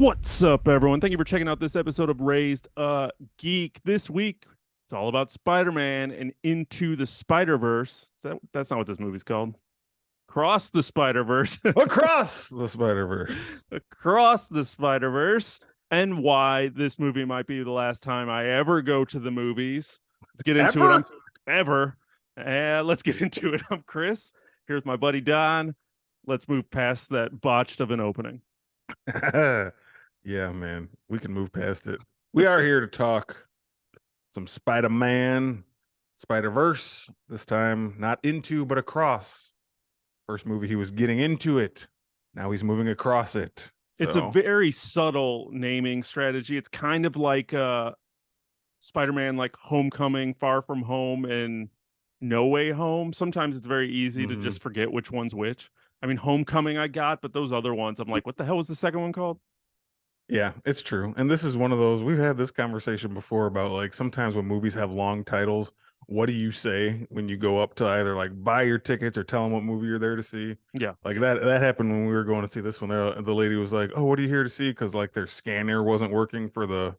What's up, everyone? Thank you for checking out this episode of Raised A Geek. This week, it's all about Spider-Man and Into the Spider-Verse. That's not what this movie's called. Across the Spider-Verse. Across the Spiderverse. Across the Spider-Verse. And why this movie might be the last time I ever go to the movies. Let's get into it. Ever. Let's get into it. I'm Chris. Here's my buddy Don. Let's move past that botched of an opening. Yeah, man, we can move past it. We are here to talk some Spider-Man, Spider-Verse. This time, not into, but across. First movie, he was getting into it. Now he's moving across it. It's a very subtle naming strategy. It's kind of like Spider-Man, like Homecoming, Far From Home, and No Way Home. Sometimes it's very easy to just forget which one's which. I mean, Homecoming I got, but those other ones, I'm like, what the hell was the second one called? Yeah, it's true. And this is one of those, we've had this conversation before about like sometimes when movies have long titles, what do you say when you go up to either like buy your tickets or tell them what movie you're there to see? Yeah. Like that happened when we were going to see this one. The lady was like, "Oh, what are you here to see?" Because like their scanner wasn't working for the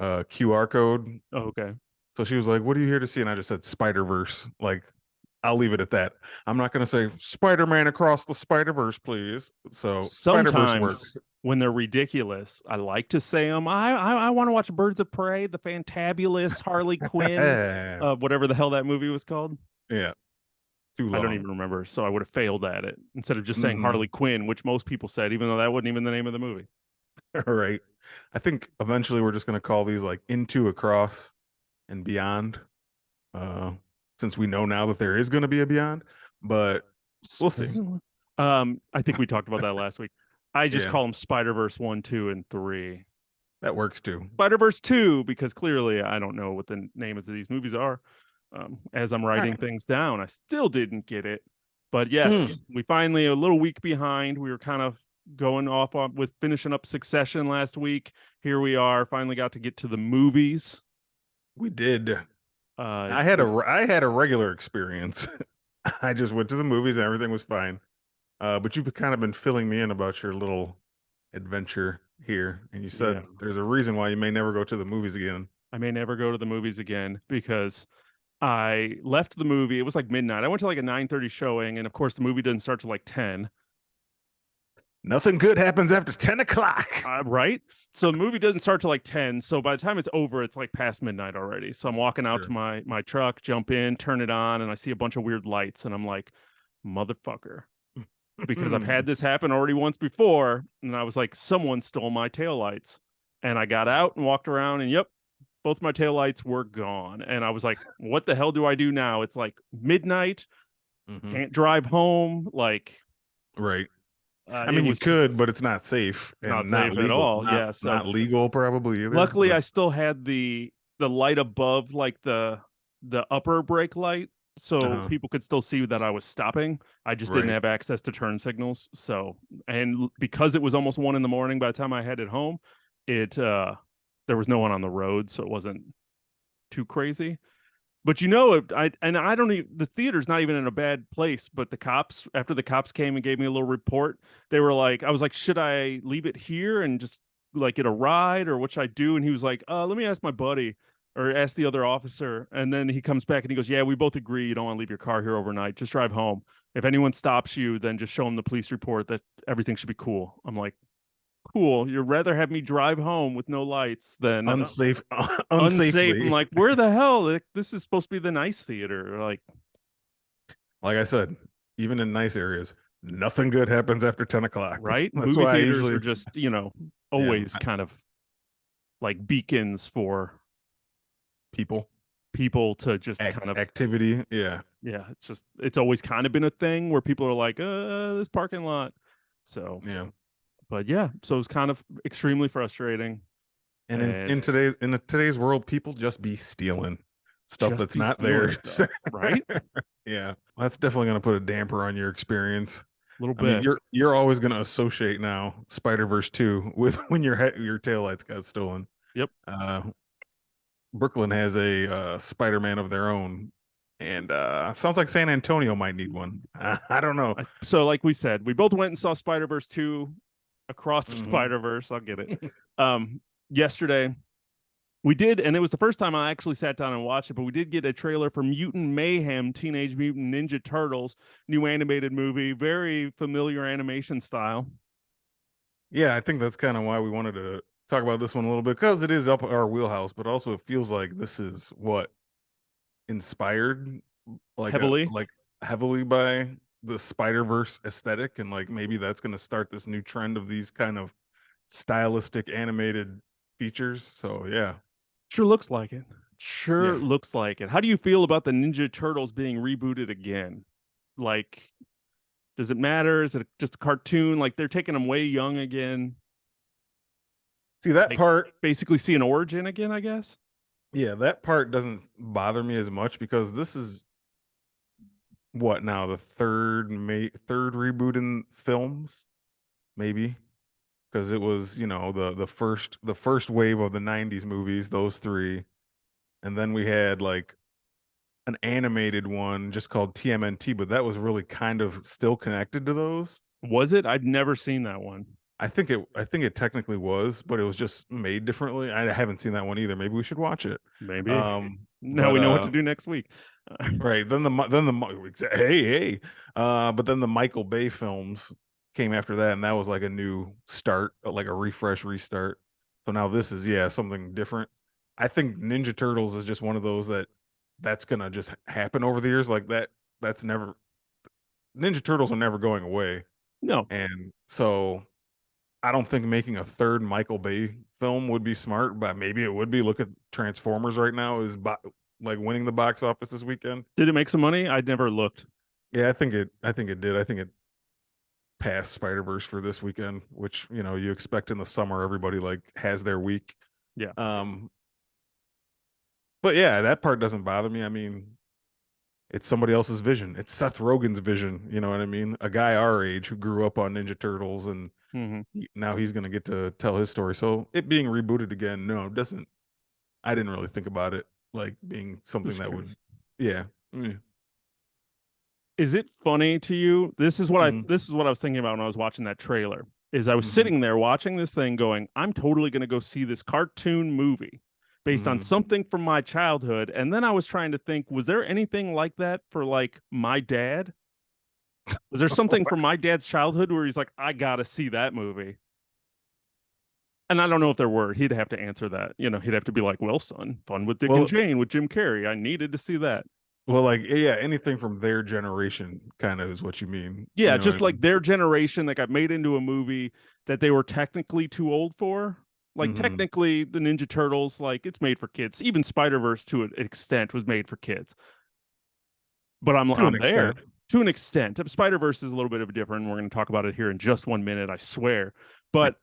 QR code. Oh, okay. So she was like, "What are you here to see?" And I just said Spider-Verse. Like, I'll leave it at that. I'm not going to say Spider-Man Across the Spider-Verse, please. So Spider-Verse works. When they're ridiculous, I like to say them. I want to watch Birds of Prey, the Fantabulous, Harley Quinn, whatever the hell that movie was called. Yeah. Too long. I don't even remember, so I would have failed at it instead of just saying Harley Quinn, which most people said, even though that wasn't even the name of the movie. All right. I think eventually we're just going to call these like Into, Across, and Beyond. Since we know now that there is going to be a Beyond, but we'll see. I think we talked about that last week. I just Yeah. call them Spider-Verse 1, 2, and 3. That works too. Spider-Verse 2, because clearly I don't know what the names of these movies are. As I'm writing things down, I still didn't get it. But yes, we finally, a little week behind. We were kind of going off on, with finishing up Succession last week. Here we are, finally got to get to the movies. We did. I had a regular experience. I just went to the movies and everything was fine. But you've kind of been filling me in about your little adventure here, and you said there's a reason why you may never go to the movies again. I may never go to the movies again because I left the movie. It was like midnight. I went to like a 9:30 showing, and of course the movie didn't start till like 10. Nothing good happens after 10 o'clock. Right? So the movie doesn't start till like 10. So by the time it's over, it's like past midnight already. So I'm walking out to my truck, jump in, turn it on, and I see a bunch of weird lights, and I'm like, motherfucker. Because I've had this happen already once before, and I was like, someone stole my taillights. And I got out and walked around, and yep, both my taillights were gone. And I was like, what the hell do I do now? It's like midnight, can't drive home. Like, right. I mean, you could, but it's not safe. Not safe at all. Yes, not legal, probably either. Luckily, I still had the light above, like the upper brake light, so people could still see that I was stopping. I just didn't have access to turn signals. So, and because it was almost 1 a.m. by the time I headed home, there was no one on the road, so it wasn't too crazy. But I don't even, the theater's not even in a bad place, but after the cops came and gave me a little report, they were like, I was like, should I leave it here and just like get a ride, or what should I do? And he was like, let me ask my buddy or ask the other officer. And then he comes back and he goes, yeah, we both agree you don't want to leave your car here overnight. Just drive home. If anyone stops you, then just show them the police report that everything should be cool. I'm like, cool. You'd rather have me drive home with no lights than unsafe. I'm like, where the hell? This is supposed to be the nice theater. Like I said, even in nice areas, nothing good happens after 10 o'clock. Right? That's movie theaters are just, always kind of like beacons for people to just kind of activity. Yeah. It's always kind of been a thing where people are like, this parking lot. So but so it's kind of extremely frustrating. And in today's world, people just be stealing stuff that's not there. Right? Yeah. That's definitely going to put a damper on your experience. A little bit. I mean, you're always going to associate now Spider-Verse 2 with when your taillights got stolen. Yep. Brooklyn has a Spider-Man of their own, and sounds like San Antonio might need one. I don't know. So like we said, we both went and saw Spider-Verse 2 Across the Spiderverse. I'll get it. Yesterday we did, and it was the first time I actually sat down and watched it, but we did get a trailer for Mutant Mayhem, Teenage Mutant Ninja Turtles, new animated movie, very familiar animation style. Yeah, I think that's kind of why we wanted to talk about this one a little bit, because it is up our wheelhouse, but also it feels like this is what inspired heavily heavily by the Spider-Verse aesthetic, and like maybe that's going to start this new trend of these kind of stylistic animated features. So yeah. Sure looks like it. Yeah. Looks like it. How do you feel about the Ninja Turtles being rebooted again? Like, does it matter? Is it just a cartoon? Like, they're taking them way young again. See, that part, basically see an origin again, I guess. Yeah, that part doesn't bother me as much, because this is what now, the third reboot in films, maybe, because it was, the first wave of the 90s movies, those three, and then we had like an animated one just called TMNT, but that was really kind of still connected to those. Was it? I'd never seen that one. I think it technically was, but it was just made differently. I haven't seen that one either. Maybe we should watch it. Maybe. Now we know what to do next week. Right. But then the Michael Bay films came after that, and that was like a new start, like a restart. So now this is something different. I think Ninja Turtles is just one of those that's gonna just happen over the years. Like that's never, Ninja Turtles are never going away. No. And so I don't think making a third Michael Bay film would be smart, but maybe it would be. Look at Transformers right now, is like winning the box office this weekend. Did it make some money? I'd never looked. Yeah, I think it did. I think it passed Spider-Verse for this weekend, which, you expect in the summer, everybody like has their week. Yeah. But yeah, that part doesn't bother me. I mean, it's somebody else's vision. It's Seth Rogen's vision. You know what I mean? A guy our age who grew up on Ninja Turtles, and now he's going to get to tell his story. So it being rebooted again, no, it doesn't. I didn't really think about it like being something that would, yeah. Is it funny to you? This is what I was thinking about when I was watching that trailer. Is I was sitting there watching this thing going, I'm totally going to go see this cartoon movie based on something from my childhood. And then I was trying to think, was there anything like that for like my dad? Was there something from my dad's childhood where he's like, I gotta see that movie? And I don't know if there were. He'd have to answer that. He'd have to be like, well, son, Fun with Dick and Jane with Jim Carrey. I needed to see that. Well, like, yeah, anything from their generation kind of is what you mean. Yeah, just like their generation that got made into a movie that they were technically too old for. Like, technically, the Ninja Turtles, like, it's made for kids. Even Spider-Verse, to an extent, was made for kids. But I'm there. To an extent. Spider-Verse is a little bit of a different. We're going to talk about it here in just 1 minute, I swear. But,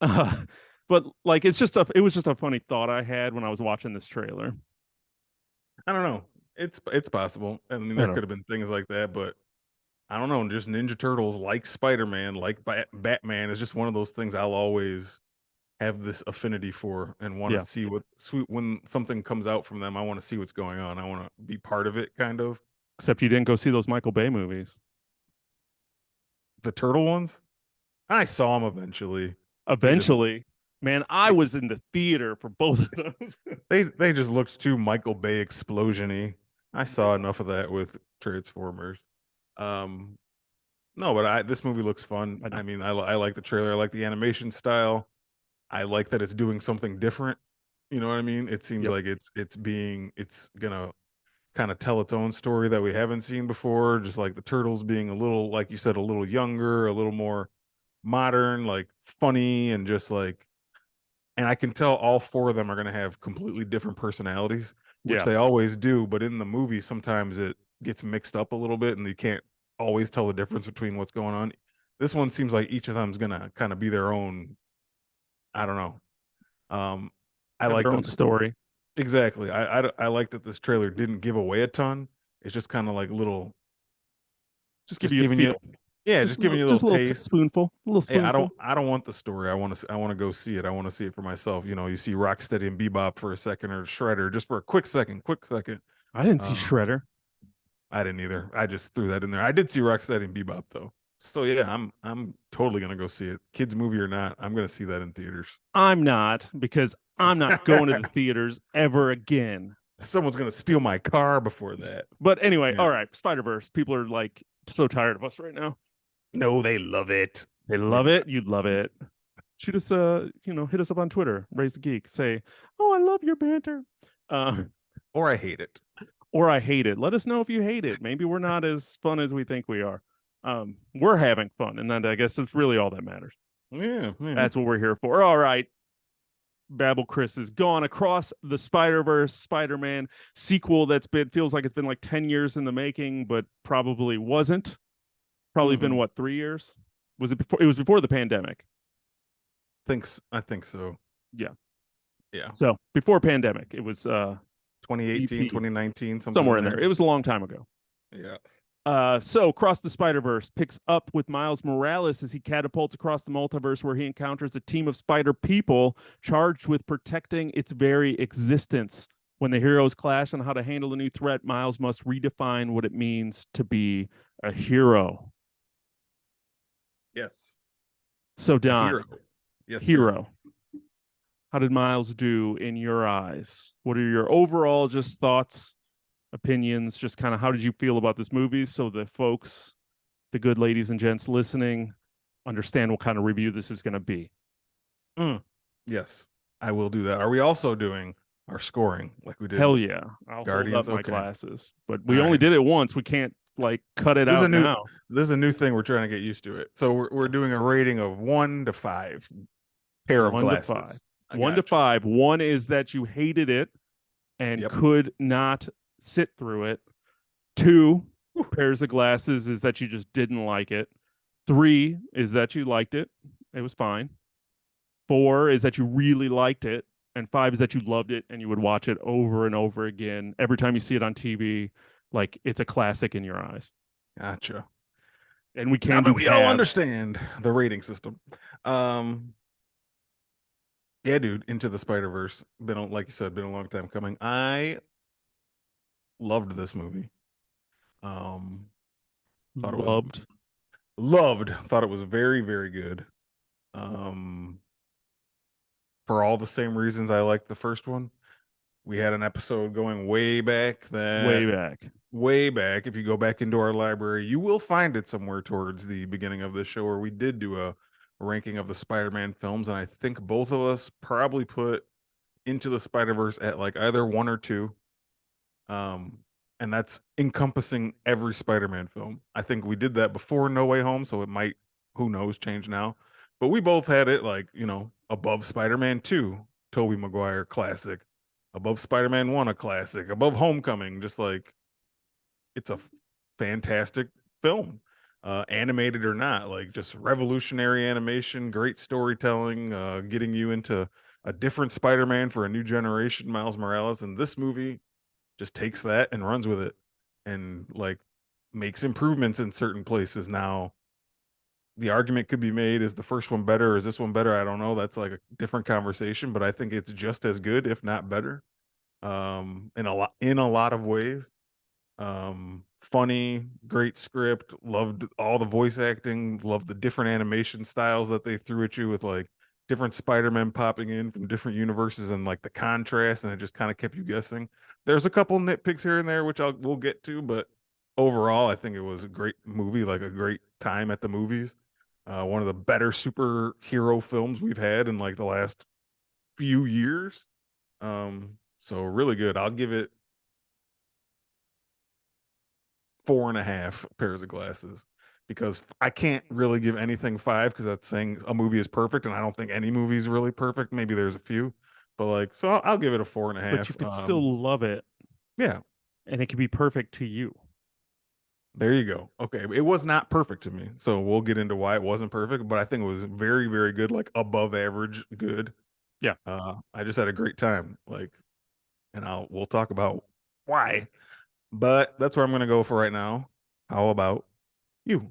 but like, it was just a funny thought I had when I was watching this trailer. I don't know. It's possible. I mean, there could have been things like that, but I don't know. Just Ninja Turtles, like Spider-Man, like Batman, is just one of those things I'll always have this affinity for, and want to see when something comes out from them. I want to see what's going on. I want to be part of it, kind of. Except you didn't go see those Michael Bay movies. The turtle ones? I saw them eventually. Man, I was in the theater for both of those. They just looked too Michael Bay explosion-y. I saw enough of that with Transformers. No, but this movie looks fun. I mean, I like the trailer. I like the animation style. I like that it's doing something different. You know what I mean? It seems like it's gonna kind of tell its own story that we haven't seen before. Just like the Turtles being a little, like you said, a little younger, a little more modern, like funny, and just like, and I can tell all four of them are gonna have completely different personalities, which they always do. But in the movie, sometimes it gets mixed up a little bit, and you can't always tell the difference between what's going on. This one seems like each of them is gonna kind of be their own. I don't know. I like their own story. Exactly. I like that this trailer didn't give away a ton. It's just kind of like little, just giving you, just giving you a little taste, spoonful, a little spoonful. I don't want the story. I want to go see it. I want to see it for myself. You see Rocksteady and Bebop for a second, or Shredder just for a quick second. I didn't see Shredder. I didn't either. I just threw that in there. I did see Rocksteady and Bebop though. So yeah, I'm totally gonna go see it. Kids movie or not, I'm gonna see that in theaters. I'm not, because I'm not going to the theaters ever again. Someone's gonna steal my car before that. But anyway, Yeah. all right, Spider-Verse. People are like so tired of us right now. No, they love it. They love it. You'd love it. Shoot us, hit us up on Twitter, Raised A Geek. Say, oh, I love your banter. Or I hate it. Or I hate it. Let us know if you hate it. Maybe we're not as fun as we think we are. We're having fun, and then I guess it's really all that matters. Yeah. That's what we're here for. All right. Babel Chris is gone. Across the Spider-Verse Spider-Man sequel that's been feels like it's been like 10 years in the making, but probably wasn't. Probably been what, 3 years? Was it before? It was before the pandemic. I think so. Yeah. Yeah. So before pandemic, it was 2018, 2019, somewhere in there. It was a long time ago. Yeah. So Across the Spider-Verse picks up with Miles Morales as he catapults across the multiverse, where he encounters a team of spider people charged with protecting its very existence. When the heroes clash on how to handle a new threat, Miles must redefine what it means to be a hero. Yes. So Don, hero. Yes, hero. Sir. How did Miles do in your eyes? What are your overall just thoughts, opinions, just kind of how did you feel about this movie, so the folks, the good ladies and gents listening, understand what kind of review this is going to be? Yes, I will do that. Are we also doing our scoring like we did? Hell yeah. I'll Guardians? hold up my glasses. But we only did it once. We can't like cut it out now. This is a new thing. We're trying to get used to it. So we're doing a rating of 1 to 5 pair of glasses. 1 to 5. 1 to 5. 1 is that you hated it and could not sit through it. 2 pairs of glasses is that you just didn't like it. 3 is that you liked it. It was fine. 4 is that you really liked it. And 5 is that you loved it and you would watch it over and over again. Every time you see it on TV, like it's a classic in your eyes. Gotcha. And we can do we all understand the rating system. Yeah, dude, Into the Spider-Verse. Like you said, been a long time coming. I loved this movie. Thought it was very, very good. For all the same reasons I liked the first one. We had an episode going way back. If you go back into our library, you will find it somewhere towards the beginning of this show, where we did do a ranking of the Spider-Man films, and I think both of us probably put Into the Spider-Verse at like either 1 or 2. And that's encompassing every Spider-Man film. I think we did that before No Way Home, so it might, who knows, change now. But we both had it like, above Spider-Man 2, Tobey Maguire classic, above Spider-Man 1, a classic, above Homecoming, just like it's a fantastic film, animated or not, like just revolutionary animation, great storytelling, getting you into a different Spider-Man for a new generation, Miles Morales. And this movie just takes that and runs with it and like makes improvements in certain places. Now, the argument could be made, is the first one better or is this one better? I don't know. That's like a different conversation, but I think it's just as good, if not better, in a lot of ways. Funny, great script, loved all the voice acting, loved the different animation styles that they threw at you with like different Spider-Men popping in from different universes and like the contrast, and it just kind of kept you guessing. There's a couple nitpicks here and there which we'll get to, but overall I think it was a great movie, like a great time at the movies. One of the better superhero films we've had in like the last few years. So really good. I'll give it 4.5 pairs of glasses, because I can't really give anything 5 because that's saying a movie is perfect, and I don't think any movie is really perfect. Maybe there's a few, but like, so I'll give it a 4.5. But you could still love it. Yeah. And it could be perfect to you. There you go. Okay. It was not perfect to me, so we'll get into why it wasn't perfect, but I think it was very, very good, like above average good. Yeah. I just had a great time, like, and we'll talk about why. But that's where I'm going to go for right now. How about you?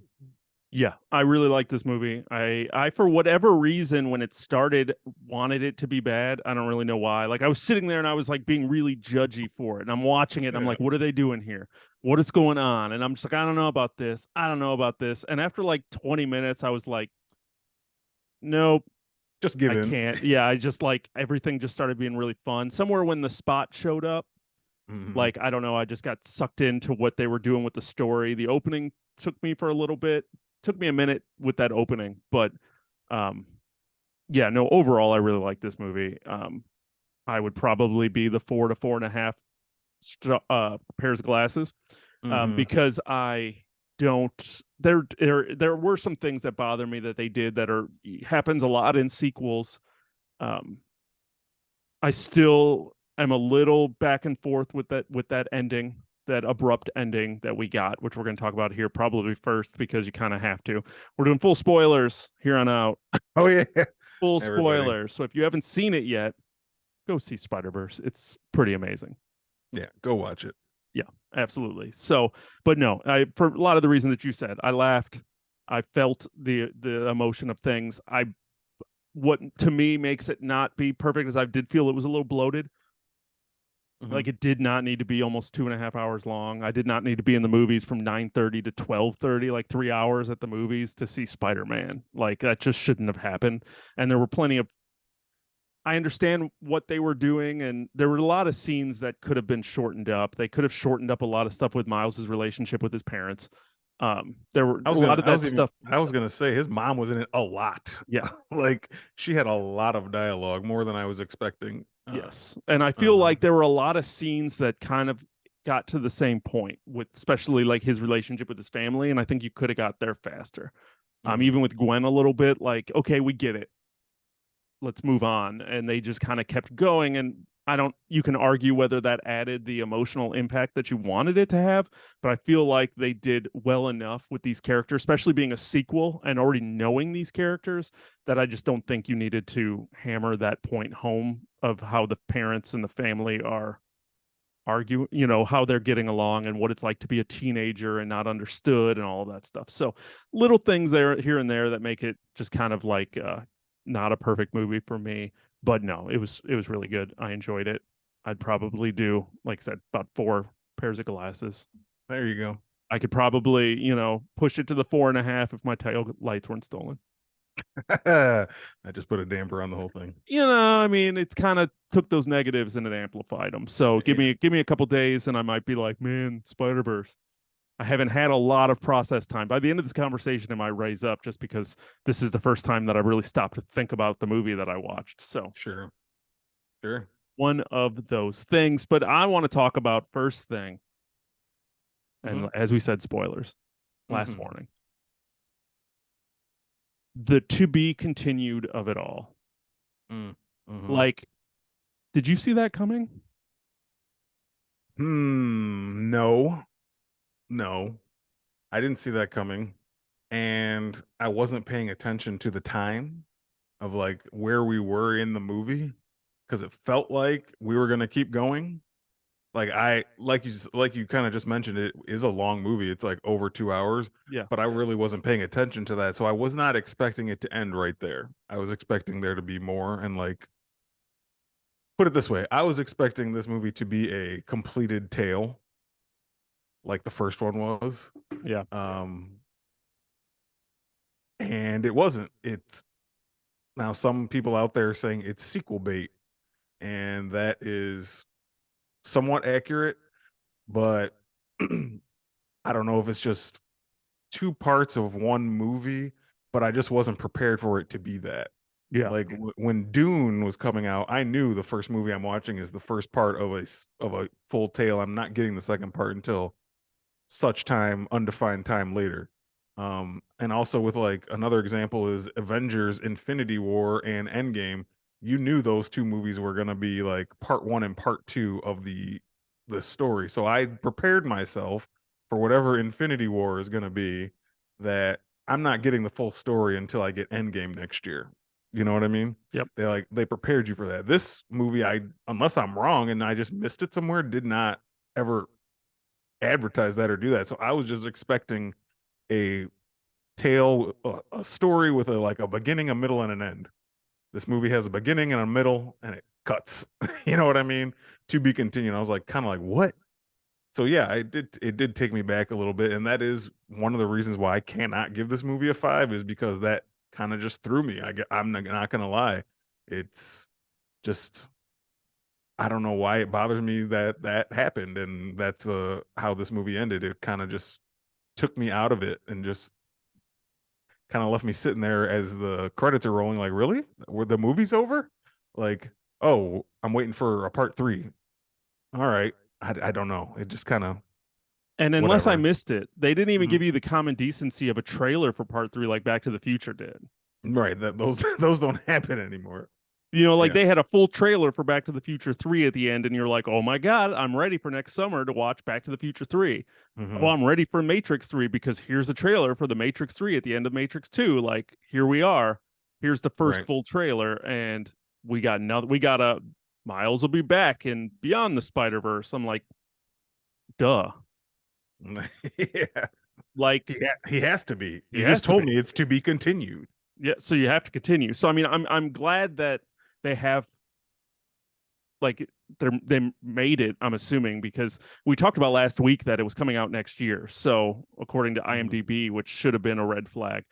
Yeah, I really like this movie. I for whatever reason when it started wanted it to be bad. I don't really know why. Like I was sitting there and I was like being really judgy for it. And I'm watching it and I'm Yeah. like, what are they doing here? What is going on? And I'm just like, I don't know about this. I don't know about this. And after like 20 minutes, I was like, nope, Just give I in. can't. Yeah, I just like everything just started being really fun. Somewhere when the spot showed up, Mhm. like I don't know, I just got sucked into what they were doing with the story. The opening took me for a little bit, took me a minute with that opening, but um yeah, no, overall I really like this movie. I would probably be the 4 to 4.5 pairs of glasses, Mhm. because I don't there were some things that bother me that they did that are happens a lot in sequels. um I still am a little back and forth with that ending, that abrupt ending that we got, which we're going to talk about here probably first because you kind of have to. We're doing full spoilers here on out. Oh yeah. Full Everybody. spoilers. So if you haven't seen it yet, go see Spider-Verse. It's pretty amazing. Yeah, go watch it. Yeah, absolutely. So, but no, I for a lot of the reasons that you said, I laughed. I felt the emotion of things. I what to me makes it not be perfect is I did feel it was a little bloated. Mhm. Like it did not need to be almost 2.5 hours long. I did not need to be in the movies from 9:30 to 12:30, like 3 hours at the movies to see Spider-Man. Like that just shouldn't have happened. And there were plenty of I understand what they were doing, and there were a lot of scenes that could have been shortened up. They could have shortened up a lot of stuff with Miles's relationship with his parents. There were a lot of that stuff. I was gonna say his mom was in it a lot. Yeah, Like she had a lot of dialogue, more than I was expecting. yes. And I feel Uh-huh. like there were a lot of scenes that kind of got to the same point with especially like his relationship with his family. And I think you could have got there faster. Mhm. Even with Gwen a little bit, like, okay, we get it. Let's move on. And they just kind of kept going. And I don't, you can argue whether that added the emotional impact that you wanted it to have, but I feel like they did well enough with these characters, especially being a sequel and already knowing these characters, that I just don't think you needed to hammer that point home of how the parents and the family are argue, how they're getting along and what it's like to be a teenager and not understood and all of that stuff. So little things there here and there that make it just kind of like not a perfect movie for me. But no, it was really good. I enjoyed it. I'd probably do, like I said, about 4 pairs of glasses. There you go. I could probably, push it to the 4.5 if my tail lights weren't stolen. I just put a damper on the whole thing. I mean, it's kind of took those negatives and it amplified them. So give Yeah. me give me a couple days and I might be like, man, Spider Verse. I haven't had a lot of process time. By the end of this conversation, it might raise up just because this is the first time that I really stopped to think about the movie that I watched. So Sure. Sure. one of those things. But I want to talk about first thing, Mm-hmm. and as we said, spoilers. Last Mm-hmm. warning. The to be continued of it all. Mm-hmm. Like, did you see that coming? No. No. I didn't see that coming. And I wasn't paying attention to the time of like where we were in the movie because it felt like we were gonna keep going. Like you kind of just mentioned, it is a long movie. It's like over 2 hours, Yeah. but I really wasn't paying attention to that. So I was not expecting it to end right there. I was expecting there to be more. And like, put it this way, I was expecting this movie to be a completed tale, like the first one was. Yeah. Um, and it wasn't. It's now some people out there saying it's sequel bait, and that is somewhat accurate, but I don't know if it's just two parts of one movie, but I just wasn't prepared for it to be that. Yeah. Like when Dune was coming out, I knew the first movie I'm watching is the first part of a full tale. I'm not getting the second part until such time, undefined time later. And also with like another example is Avengers Infinity War and Endgame. You knew those two movies were gonna be like part one and part two of the story. So I prepared myself for whatever Infinity War is gonna be, that I'm not getting the full story until I get Endgame next year. You know what I mean? Yep. They prepared you for that. This movie, I unless I'm wrong and I just missed it somewhere, did not ever advertise that or do that. So I was just expecting a tale, a story with a beginning, a middle, and an end. This movie has a beginning and a middle, and it cuts. You know what I mean? To be continued. I was like, kind of like, what? So yeah, it did take me back a little bit, and that is one of the reasons why I cannot give this movie a 5, is because that kind of just threw me. I'm not gonna lie. It's just, I don't know why it bothers me that that happened, and that's how this movie ended. It kind of just took me out of it and just kind of left me sitting there as the credits are rolling, like, really? Were the movie's over? Like, oh, I'm waiting for a part 3. All right. I don't know. It just kind of, And unless I whatever. missed it, they didn't even Mhm. give you the common decency of a trailer for part 3 like Back to the Future did. Right. That those those don't happen anymore. You know, like Yeah. they had a full trailer for Back to the Future 3 at the end, and you're like, oh my God, I'm ready for next summer to watch Back to the Future 3. Hmm. Well, I'm ready for Matrix 3 because here's a trailer for the Matrix 3 at the end of Matrix 2. Like, here we are. Here's the first Right. full trailer, and we got a Miles will be back in Beyond the Spider-Verse. I'm like, duh. Yeah. Like, He has to be. he You has just to told be. me it's to be continued. Yeah, so you have to continue. So I mean, I'm glad that they have like they made it, I'm assuming, because we talked about last week that it was coming out next year. So according to Mhm. IMDb, which should have been a red flag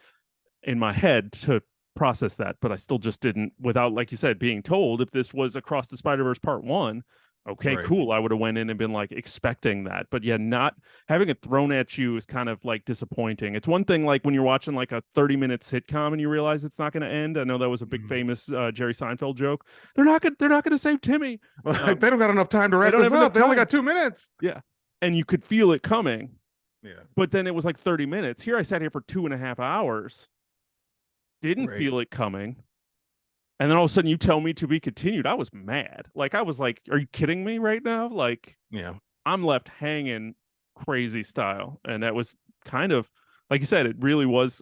in my head to process that, but I still just didn't, without, like you said, being told. If this was Across the Spider-Verse Part 1, okay, Right. cool, I would have went in and been like expecting that. But yeah, not having it thrown at you is kind of like disappointing. It's one thing like when you're watching like a 30-minute sitcom and you realize it's not going to end. I know that was a big Mhm. famous Jerry Seinfeld joke. They're not going to save Timmy. Like, they don't got enough time to They wrap don't this have enough up. They only time. got 2 minutes. Yeah. And you could feel it coming, Yeah. but then it was like 30 minutes. Here I sat here for 2.5 hours, didn't Right. feel it coming. And then all of a sudden you tell me to be continued. I was mad. Like, I was like, are you kidding me right now? Like, Yeah. I'm left hanging crazy style. And that was kind of, like you said, it really was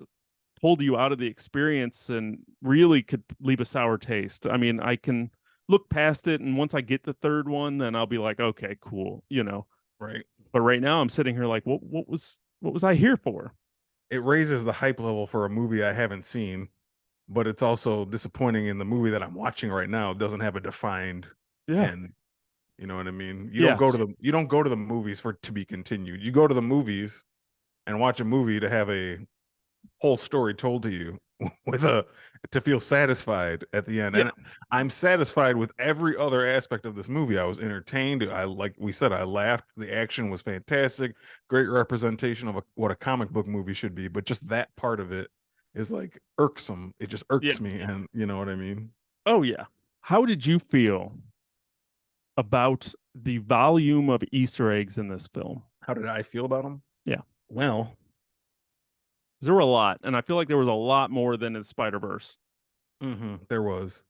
pulled you out of the experience and really could leave a sour taste. I mean, I can look past it. And once I get the third one, then I'll be like, okay, cool, you know. Right. But right now I'm sitting here like, what was I here for? It raises the hype level for a movie I haven't seen, but it's also disappointing in the movie that I'm watching right now. It doesn't have a defined Yeah. end. You know what I mean? Yeah. You don't go to the movies for to be continued. You go to the movies and watch a movie to have a whole story told to you with a to feel satisfied at the end. Yeah. And I'm satisfied with every other aspect of this movie. I was entertained. I, like we said, I laughed. The action was fantastic. Great representation of what a comic book movie should be. But just that part of it is like irksome. It just Yeah. irks me. And you know what I mean? Oh, yeah. How did you feel about the volume of Easter eggs in this film? How did I feel about them? Yeah. Well, There were a lot, and I feel like there was a lot more than in Spider-Verse. there was.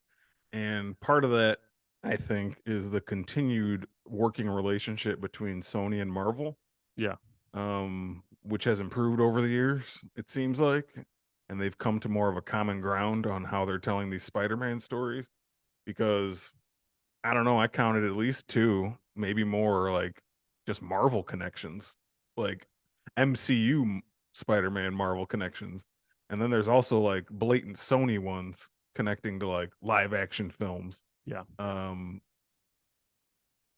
And part of that, I think, is the continued working relationship between Sony and Marvel, Yeah. which has improved over the years, it seems like. And they've come to more of a common ground on how they're telling these Spider-Man stories. Because I don't know, I counted at least two, maybe more, like just Marvel connections, like MCU Spider-Man Marvel connections. And then there's also like blatant Sony ones connecting to like live action films. Yeah. Um,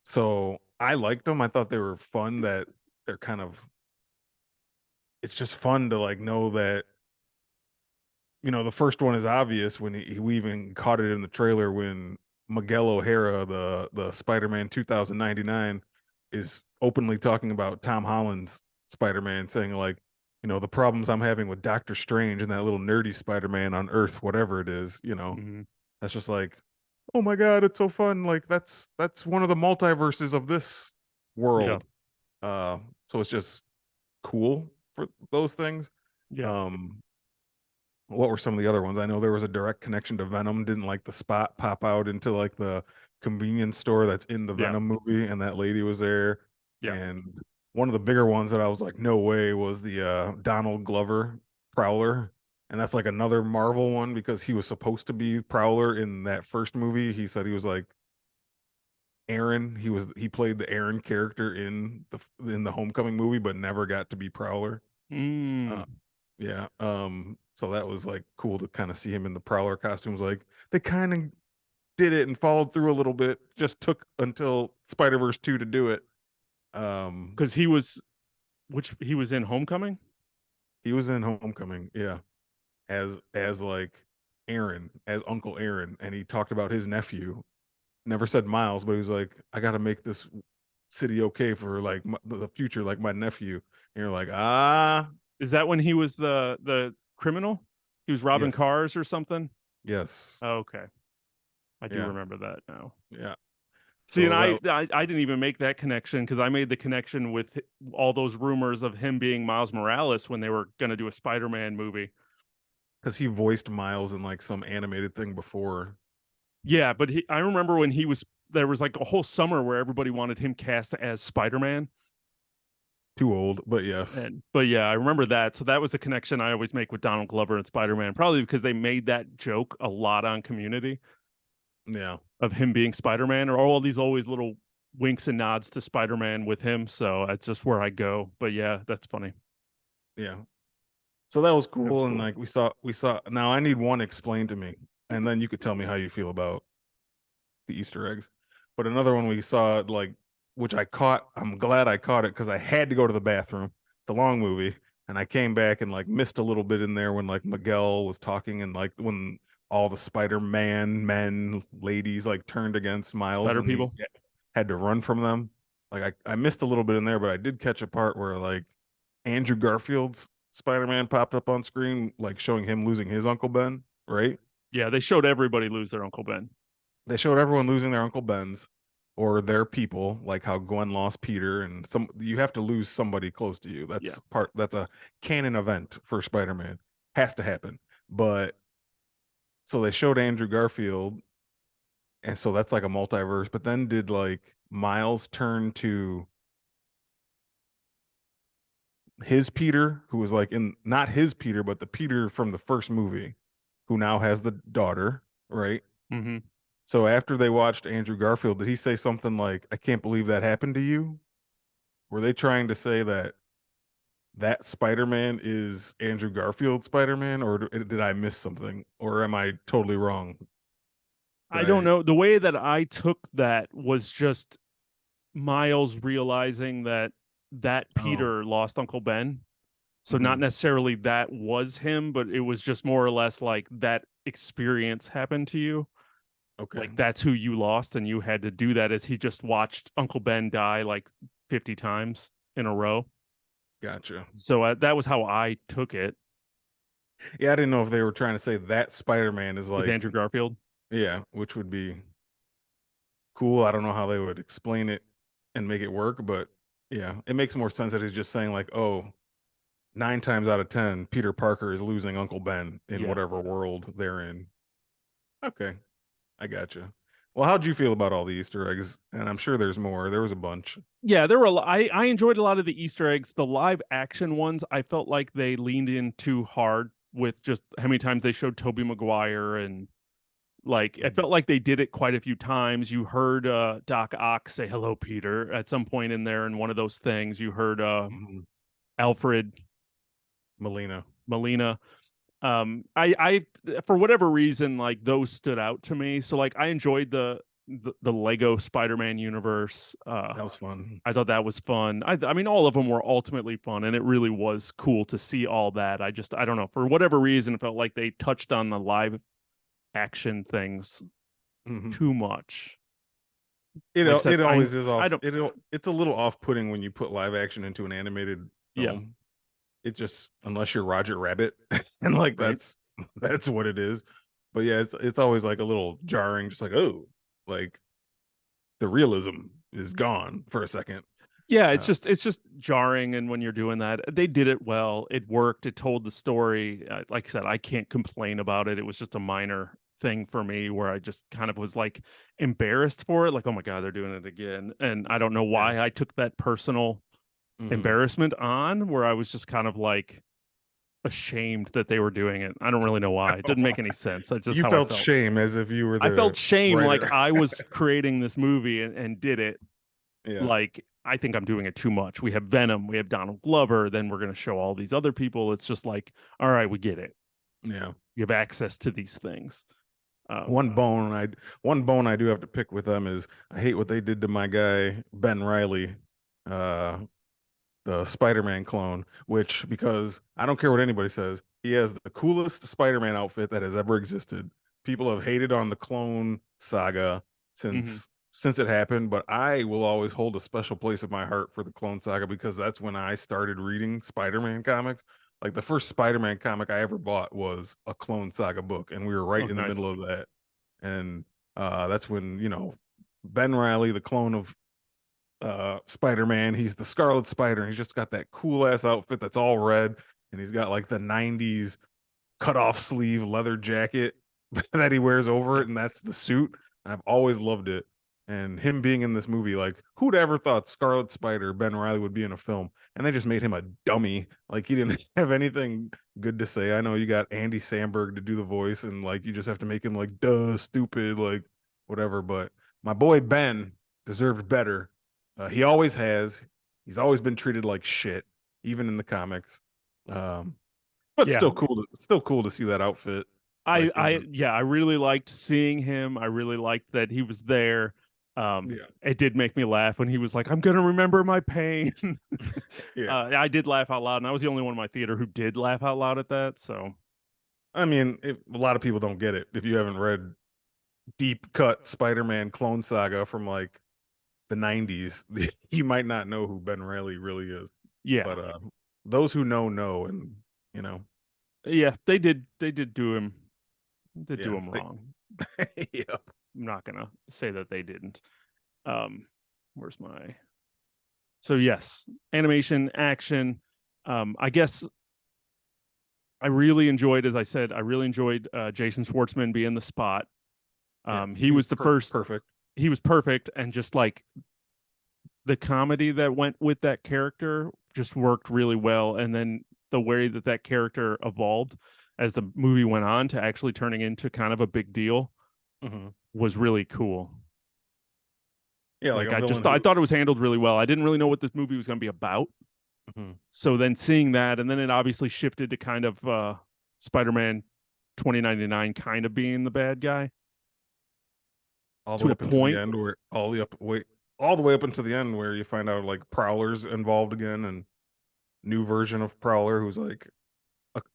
so I liked them. I thought they were fun, that they're kind of, it's just fun to like know that, you know, the first one is obvious when we even caught it in the trailer when Miguel O'Hara, the Spider-Man 2099, is openly talking about Tom Holland's Spider-Man, saying like, you know, the problems I'm having with Doctor Strange and that little nerdy Spider-Man on Earth, whatever it is, you know, Mm-hmm. that's just like, oh my God, it's so fun. Like that's one of the multiverses of this Yeah. world. Uh, so it's just cool for those things. Yeah. Um, what were some of the other ones? I know there was a direct connection to Venom. Didn't like the spot pop out into like the convenience store that's in the Yeah. Venom movie, and that lady was there. Yeah. And one of the bigger ones that I was like, no way, was the Donald Glover Prowler. And that's like another Marvel one because he was supposed to be Prowler in that first movie. He said he was like Aaron. He played the Aaron character in the Homecoming movie, but never got to be Prowler. Uh, Mm. Yeah. So that was like cool to kind of see him in the Prowler costumes. Like they kind of did it and followed through a little bit. Just took until Spider-Verse 2 to do it. Because he was in Homecoming. He was in Homecoming, yeah, as like Aaron, as Uncle Aaron, and he talked about his nephew. Never said Miles, but he was like, I got to make this city okay for like the future, like my nephew. And you're like, ah, is that when he was the criminal? He was robbing yes, cars or something. yes, Oh, okay, I do yeah, remember that now. yeah. See, and So that I didn't even make that connection because I made the connection with all those rumors of him being Miles Morales when they were going to do a Spider-Man movie. because he voiced Miles in like some animated thing before. Yeah, but I remember when there was like a whole summer where everybody wanted him cast as Spider-Man. Too old, but yes, But yeah, I remember that. So that was the connection I always make with Donald Glover and Spider-Man, probably because they made that joke a lot on Community yeah, of him being Spider-Man, or all these always little winks and nods to Spider-Man with him. So that's just where I go. But yeah, that's funny. yeah. So that was That's cool, and cool. like we saw. Now I need one explained to me, and then you could tell me how you feel about the Easter eggs. But another one we saw, like, which I caught. I'm glad I caught it because I had to go to the bathroom. It's a long movie, and I came back and like missed a little bit in there when like Miguel was talking, and like when all the Spider-Man men, ladies like turned against Miles, Spider and he people. had to run from them. Like I missed a little bit in there, but I did catch a part where like Andrew Garfield's Spider-Man popped up on screen, like showing him losing his Uncle Ben, right? Yeah, they showed everybody lose their Uncle Ben. They showed everyone losing their Uncle Bens or their people, like how Gwen lost Peter, and some you have to lose somebody close to you. Yeah. That's a canon event for Spider-Man. Has to happen. But so they showed Andrew Garfield, and so that's like a multiverse. But then did like Miles turn to his Peter, who was like in not his Peter, but the Peter from the first movie, who now has the daughter, right? Mm-hmm. So after they watched Andrew Garfield, did he say something like, "I can't believe that happened to you"? Were they trying to say that that Spider-Man is Andrew Garfield Spider-Man, or did I miss something, or am I totally wrong? Did I don't I? know. The way that I took that was just Miles realizing that Oh, Peter lost Uncle Ben. So not hmm, necessarily that was him, but it was just more or less like that experience happened to you. okay, Like that's who you lost, and you had to do that as he just watched Uncle Ben die like 50 times in a row. gotcha. So that was how I took it. Yeah, I didn't know if they were trying to say that Spider-Man is Is like, Andrew Garfield? yeah, which would be cool. I don't know how they would explain it and make it work, but yeah, it makes more sense that he's just saying like, oh, 9 times out of 10, Peter Parker is losing Uncle Ben in Yeah. whatever world they're in. Okay, I gotcha. Well, how'd you feel about all the Easter eggs? And I'm sure there's more. There was a bunch. Yeah, there were I enjoyed a lot of the Easter eggs. The live action ones, I felt like they leaned in too hard with just how many times they showed Tobey Maguire, and like I Mhm. felt like they did it quite a few times. You heard Doc Ock say hello, Peter, at some point in there in one of those things. You heard Mhm. Alfred Melina. Molina. I for whatever reason, like those stood out to me. So like I enjoyed the Lego Spider-Man universe. That was fun. I thought that was fun. I mean, all of them were ultimately fun, and it really was cool to see all that. I don't know, for whatever reason, it felt like they touched on the live action things Mhm. too much. It Like I said, it always is I off. don't, It's a little off-putting when you put live action into an animated yeah, film. It just unless you're Roger Rabbit, and like right. that's what it is. But yeah, it's always like a little jarring, just like, oh, like the realism is gone for a second. Yeah, Uh, it's just jarring, and when you're doing that, they did it well. It worked. It told the story. Like I said, I can't complain about it. It was just a minor thing for me where I just kind of was like embarrassed for it. Like, oh my God, they're doing it again. And I don't know yeah. why I took that personal Hmm. embarrassment on, where I was just kind of like ashamed that they were doing it. I don't really know why. It didn't make any sense. That's just You how I felt felt. shame as if you were I felt the shame like writer. I was creating this movie and did it Yeah. like I think I'm doing it too much. We have Venom, we have Donald Glover, then we're going to show all these other people. It's just like, all right, we get it. Yeah. You have access to these things. One bone I do have to pick with them is I hate what they did to my guy Ben Reilly, the Spider-Man clone, which, because I don't care what anybody says, he has the coolest Spider-Man outfit that has ever existed. People have hated on the clone saga since it happened, but I will always hold a special place in my heart for the clone saga because that's when I started reading Spider-Man comics. Like the first Spider-Man comic I ever bought was a Clone Saga book, and we were right in the middle of that. And that's when, Ben Reilly, the clone of Spider-Man, he's the Scarlet Spider, and he's just got that cool ass outfit that's all red, and he's got like the 90s cut off sleeve leather jacket that he wears over it, and that's the suit. I've always loved it. And him being in this movie, like, who'd ever thought Scarlet Spider, Ben Reilly, would be in a film? And they just made him a dummy. Like, he didn't have anything good to say. I know you got Andy Samberg to do the voice, and like, you just have to make him like, duh, stupid, like, whatever. But my boy Ben deserved better. He always has. He's always been treated like shit, even in the comics. But still cool to see that outfit. I really liked seeing him. I really liked that he was there. It did make me laugh when he was like, "I'm gonna remember my pain." I did laugh out loud, and I was the only one in my theater who did laugh out loud at that. So, I mean, a lot of people don't get it if you haven't read deep cut Spider-Man clone saga from like the 90s. You might not know who Ben Reilly really is. Yeah, but those who know, and yeah, they did do him. They do him wrong. Yeah. I'm not gonna say that they didn't. Where's my? So yes, animation, action. I guess I really enjoyed, as I said, Jason Schwartzman being the Spot. He was the first. Perfect. He was perfect, and just like the comedy that went with that character just worked really well. And then the way that character evolved as the movie went on to actually turning into kind of a big deal was really cool. Yeah, I thought it was handled really well. I didn't really know what this movie was going to be about. So then seeing that, and then it obviously shifted to kind of Spider-Man 2099 kind of being the bad guy. All the way up into the end where all the way up into the end where you find out like Prowler's involved again, and new version of Prowler who's like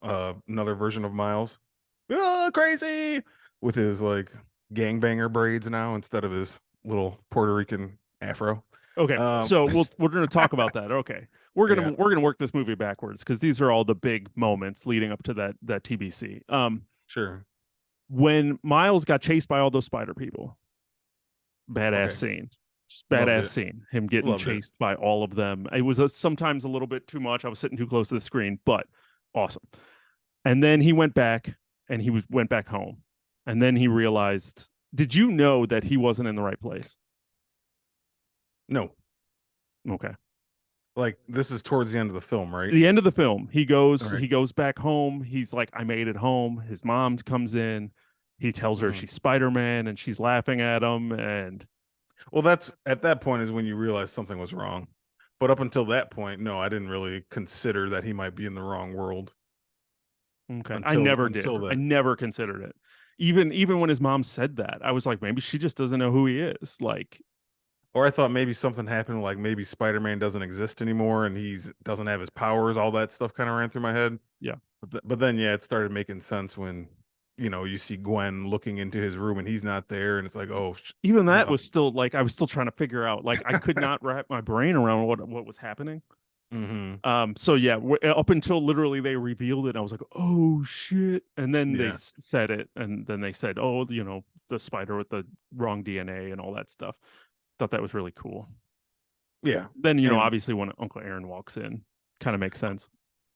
another version of Miles. Crazy with his like gangbanger braids now instead of his little Puerto Rican afro. Okay, so we're going to talk about that. Okay, we're gonna work this movie backwards because these are all the big moments leading up to that TBC. Sure. When Miles got chased by all those spider people, badass scene. Just badass scene. Him getting chased by all of them. It was sometimes a little bit too much. I was sitting too close to the screen, but awesome. And then he went back and went back home. And then he realized, did you know that he wasn't in the right place? No. Okay. Like, this is towards the end of the film, right? The end of the film. He goes back home. He's like, I made it home. His mom comes in. He tells her she's Spider-Man, and she's laughing at him. And well, that's at that point is when you realize something was wrong. But up until that point, no, I didn't really consider that he might be in the wrong world. Okay. I never did. I never considered it. Even when his mom said that, I was like, maybe she just doesn't know who he is. Like, or I thought maybe something happened, like maybe Spider-Man doesn't exist anymore and he doesn't have his powers. All that stuff kind of ran through my head. Yeah. But then, it started making sense when, you see Gwen looking into his room and he's not there. And it's like, oh. Even that was still, like, I was still trying to figure out. Like, I could not wrap my brain around what was happening. So, yeah, up until literally they revealed it, I was like, oh, shit. And then they said it. And then they said, oh, the spider with the wrong DNA and all that stuff. Thought that was really cool. Yeah. Then, obviously when Uncle Aaron walks in, kind of makes sense.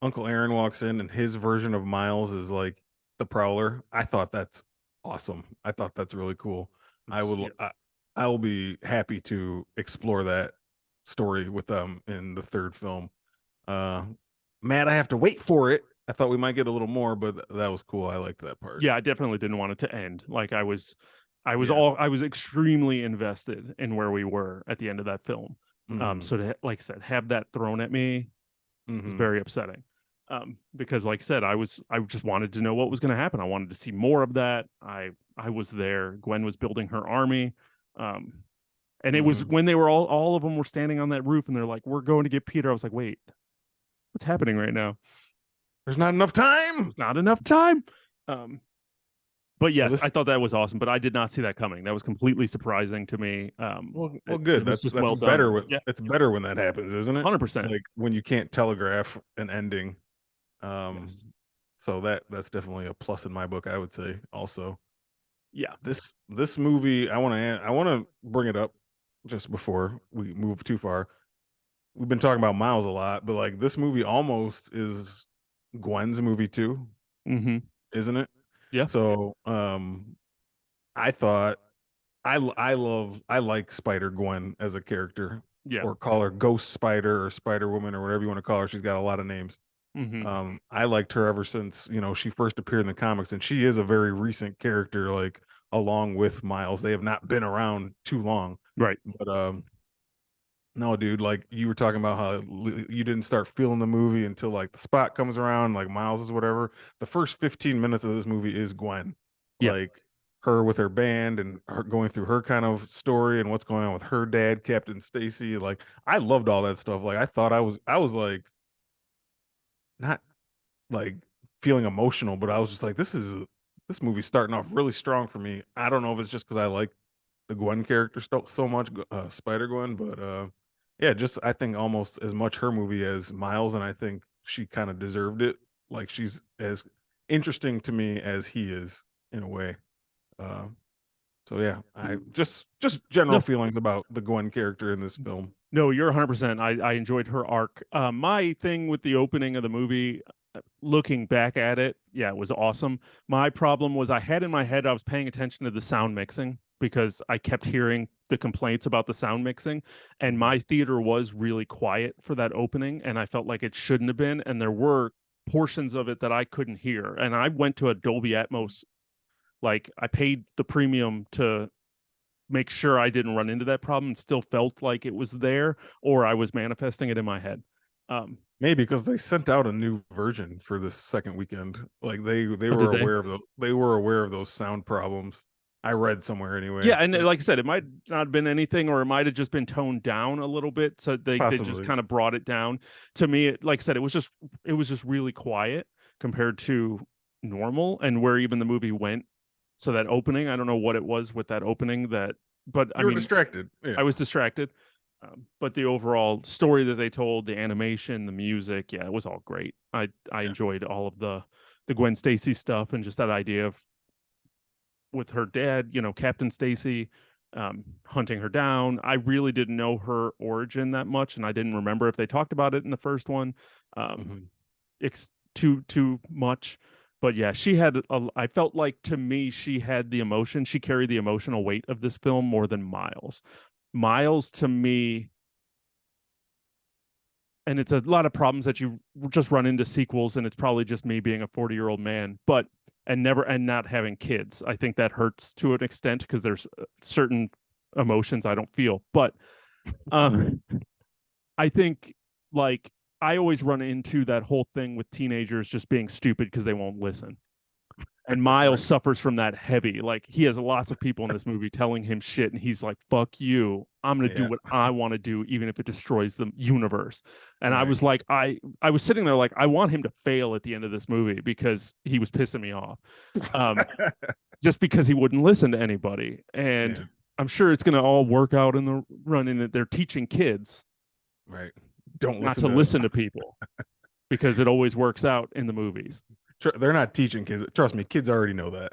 Uncle Aaron walks in and his version of Miles is like the Prowler. I thought that's awesome. I thought that's really cool. I will be happy to explore that story with them in the third film. Matt, I have to wait for it. I thought we might get a little more, but that was cool. I liked that part. Yeah, I definitely didn't want it to end. Like, I was extremely invested in where we were at the end of that film. So to, like I said, have that thrown at me was very upsetting. Because like I said, I just wanted to know what was going to happen. I wanted to see more of that. I was there. Gwen was building her army. And it was when they were all of them were standing on that roof and they're like, we're going to get Peter. I was like, wait, what's happening right now? There's not enough time. There's not enough time. But yes, I thought that was awesome, but I did not see that coming. That was completely surprising to me. Well, good. That's well better. It's better when that happens, isn't it? 100%. Like when you can't telegraph an ending. Yes. So that's definitely a plus in my book, I would say. Also, yeah, this movie, I want to bring it up just before we move too far. We've been talking about Miles a lot, but like this movie almost is Gwen's movie too, isn't it? Yeah. So, I thought I like Spider Gwen as a character, or call her Ghost Spider or Spider Woman or whatever you want to call her. She's got a lot of names. I liked her ever since she first appeared in the comics, and she is a very recent character. Like along with Miles, they have not been around too long, right? But no, dude, like you were talking about how you didn't start feeling the movie until like the spot comes around, like Miles is whatever. The first 15 minutes of this movie is Gwen, like her with her band and her going through her kind of story and what's going on with her dad, Captain Stacy. Like I loved all that stuff. Like I thought I was like not like feeling emotional, but I was just like, this movie's starting off really strong for me. I don't know if it's just because I like the Gwen character so much, Spider Gwen, but yeah, just I think almost as much her movie as Miles, and I think she kind of deserved it. Like she's as interesting to me as he is in a way. So yeah, I just general feelings about the Gwen character in this film. No, you're 100%. I enjoyed her arc. My thing with the opening of the movie, looking back at it, yeah, it was awesome. My problem was I had in my head I was paying attention to the sound mixing because I kept hearing the complaints about the sound mixing, and my theater was really quiet for that opening, and I felt like it shouldn't have been, and there were portions of it that I couldn't hear, and I went to a Dolby Atmos. Like I paid the premium to make sure I didn't run into that problem, and still felt like it was there, or I was manifesting it in my head. Maybe because they sent out a new version for this second weekend. Like they were aware of those sound problems. I read somewhere anyway. Yeah, and like I said, it might not have been anything, or it might have just been toned down a little bit. So they just kind of brought it down. To me, like I said, it was just really quiet compared to normal, and where even the movie went. So that opening, I don't know what it was with that opening, but I mean, distracted. Yeah. I was distracted. But the overall story that they told, the animation, the music, yeah, it was all great. I enjoyed all of the Gwen Stacy stuff, and just that idea of with her dad, Captain Stacy, hunting her down. I really didn't know her origin that much, and I didn't remember if they talked about it in the first one too much. But yeah, I felt like, to me, she had the emotion. She carried the emotional weight of this film more than Miles. Miles, to me, and it's a lot of problems that you just run into sequels, and it's probably just me being a 40-year-old man, and not having kids. I think that hurts to an extent because there's certain emotions I don't feel. But I think, like, I always run into that whole thing with teenagers just being stupid because they won't listen. And Miles suffers from that heavy. Like, he has lots of people in this movie telling him shit, and he's like, fuck you. I'm going to do what I want to do, even if it destroys the universe. And I was like, I was sitting there like, I want him to fail at the end of this movie because he was pissing me off. Just because he wouldn't listen to anybody. And I'm sure it's going to all work out in the run, and they're teaching kids. Right. Not to listen to people, because it always works out in the movies. They're not teaching kids. Trust me, kids already know that.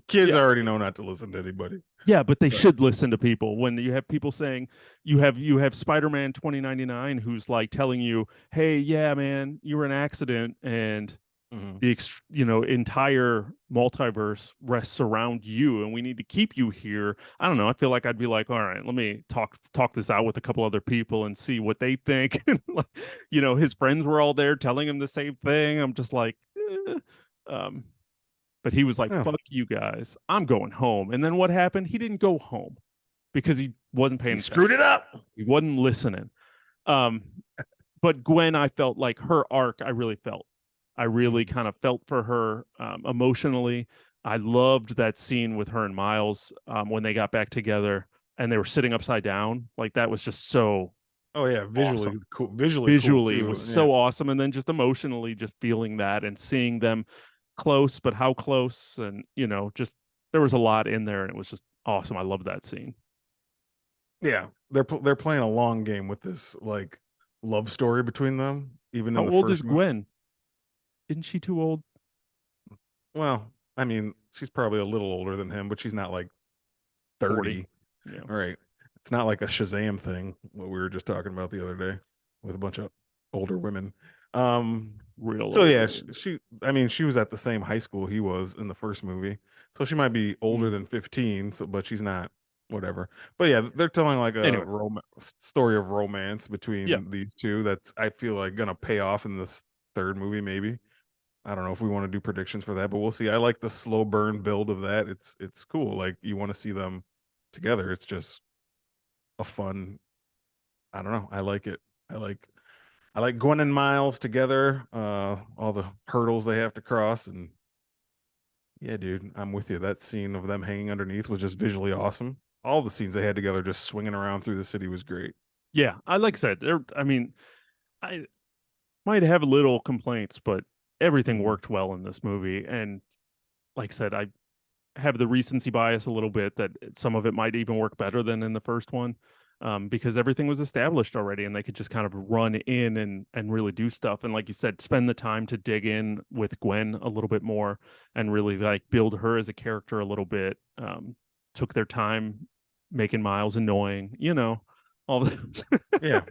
Kids already know not to listen to anybody. Yeah, but they should listen to people. When you have people saying you have Spider-Man 2099 who's like telling you, "Hey, yeah, man, you were an accident, and the entire multiverse rests around you, and we need to keep you here." I don't know. I feel like I'd be like, all right, let me talk this out with a couple other people and see what they think. His friends were all there telling him the same thing. I'm just like, but he was like, fuck you guys, I'm going home. And then what happened? He didn't go home. because he wasn't paying attention. Screwed it up. He wasn't listening. But Gwen, I felt like her arc, I really kind of felt for her emotionally. I loved that scene with her and Miles when they got back together and they were sitting upside down. Like that was just so Oh yeah, visually awesome. cool. Visually cool it was so awesome. And then just emotionally, just feeling that and seeing them close, but how close, and just there was a lot in there, and it was just awesome. I love that scene. Yeah, they're playing a long game with this like love story between them. Even how in the old first is Gwen? Isn't she too old? Well, I mean, she's probably a little older than him, but she's not like 30. 40. Yeah. All right. It's not like a Shazam thing, what we were just talking about the other day with a bunch of older women. Real so old. Yeah, she was at the same high school he was in the first movie. So she might be older than 15, but she's not whatever. But yeah, they're telling like a story of romance between these two that's I feel like gonna pay off in this third movie maybe. I don't know if we want to do predictions for that, but we'll see. I like the slow burn build of that. It's cool. Like you want to see them together. It's just a fun. I don't know. I like it. I like Gwen and Miles together. All the hurdles they have to cross, and yeah, dude, I'm with you. That scene of them hanging underneath was just visually awesome. All the scenes they had together, just swinging around through the city, was great. Yeah, I like I said. I mean, I might have little complaints, but everything worked well in this movie. And like I said, I have the recency bias a little bit that some of it might even work better than in the first one, because everything was established already and they could just kind of run in and really do stuff. And like you said, spend the time to dig in with Gwen a little bit more and really like build her as a character a little bit. Took their time making Miles annoying, all the Yeah.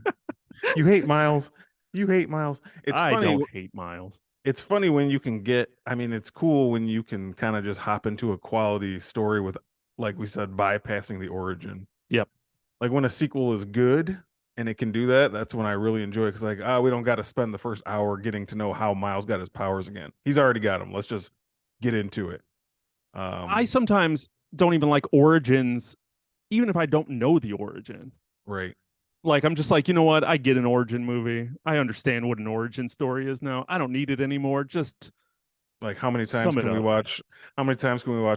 You hate Miles. You hate Miles. It's funny. I don't hate Miles. It's funny when you can it's cool when you can kind of just hop into a quality story with, like we said, bypassing the origin. Yep. Like when a sequel is good and it can do that, that's when I really enjoy it. Cause like, we don't got to spend the first hour getting to know how Miles got his powers again. He's already got them. Let's just get into it. I sometimes don't even like origins, even if I don't know the origin. Right. Like I'm just like, you know what? I get an origin movie. I understand what an origin story is now. I don't need it anymore. Just like how many times can we watch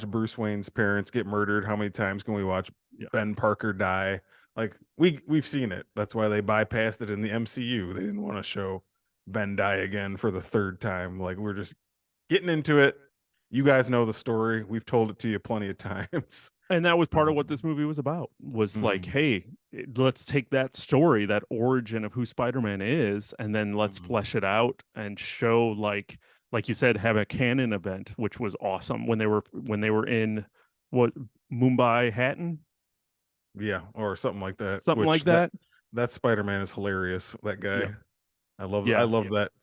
Bruce Wayne's parents get murdered? How many times can we watch Ben Parker die? Like we've seen it. That's why they bypassed it in the MCU. They didn't want to show Ben die again for the third time. Like we're just getting into it. You guys know the story. We've told it to you plenty of times. And that was part of what this movie was about, was like, hey, let's take that story, that origin of who Spider-Man is, and then let's flesh it out and show like you said, have a canon event, which was awesome when they were in what, Mumbai Hatton? Yeah, or something like that. Something like that. That Spider-Man is hilarious. That guy. Yeah. I love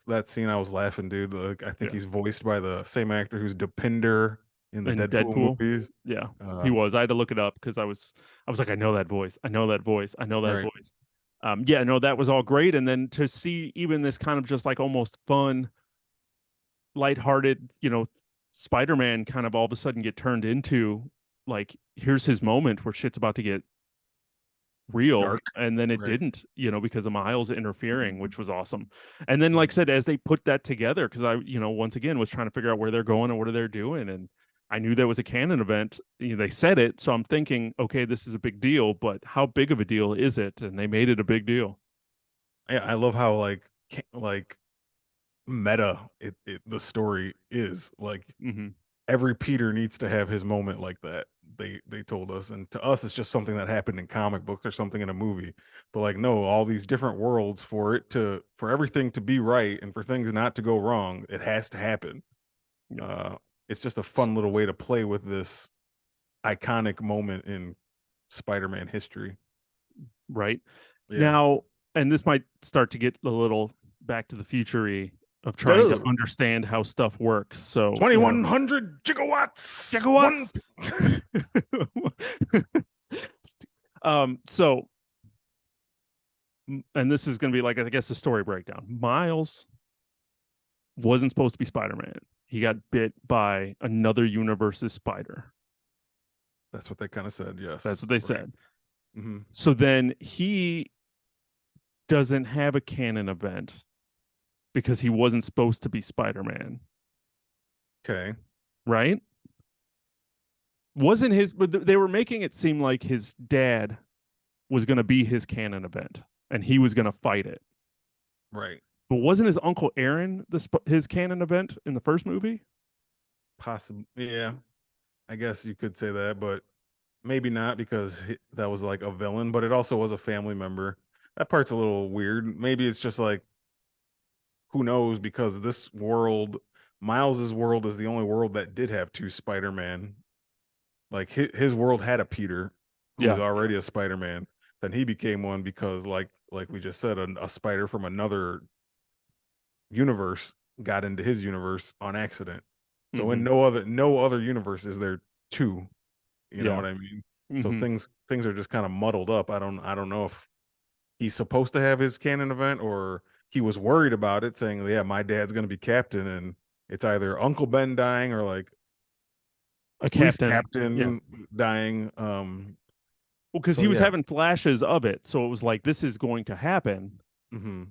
that scene. I was laughing, dude. Like, I think he's voiced by the same actor who's Dopinder in the Deadpool movies. Yeah, he was. I had to look it up because I was like, I know that voice. I know that voice. Yeah, no, that was all great. And then to see even this kind of just like almost fun, lighthearted, Spider-Man kind of all of a sudden get turned into like, here's his moment where shit's about to get real. Dark. And then it didn't, because of Miles interfering, which was awesome. And then like I said, as they put that together, because I once again was trying to figure out where they're going and what are they doing, and I knew there was a canon event. They said it, so I'm thinking, okay, this is a big deal, but how big of a deal is it? And they made it a big deal. Yeah, I love how like meta the story is. Like every Peter needs to have his moment like that. They told us, and to us it's just something that happened in comic books or something in a movie. But like, no, all these different worlds for everything to be right and for things not to go wrong, it has to happen. It's just a fun little way to play with this iconic moment in Spider-Man history. Right. Yeah. Now, and this might start to get a little Back to the Future-y of trying to understand how stuff works. So 2100 gigawatts. So, and this is going to be like, I guess, a story breakdown. Miles wasn't supposed to be Spider-Man. He got bit by another universe's spider. That's what they kind of said. Yes, that's what they said. So then he doesn't have a canon event because he wasn't supposed to be Spider-Man. Okay. Right? Wasn't his, but they were making it seem like his dad was going to be his canon event and he was going to fight it. Right. But wasn't his Uncle Aaron his canon event in the first movie? Possibly. Yeah. I guess you could say that, but maybe not because that was like a villain, but it also was a family member. That part's a little weird. Maybe it's just like, who knows, because this world, Miles's world, is the only world that did have two Spider-Man. Like his world had a Peter who was Yeah. already a Spider-Man. Then he became one because like we just said, a spider from another universe got into his universe on accident. So in no other universe is there two. You know what I mean? So things are just kind of muddled up. I don't know if he's supposed to have his canon event or he was worried about it, saying, "Yeah, my dad's going to be captain," and it's either Uncle Ben dying or like A police captain. Yeah. captain dying. Well, because So he was yeah. having flashes of it. So it was like, this is going to happen. Mm-hmm.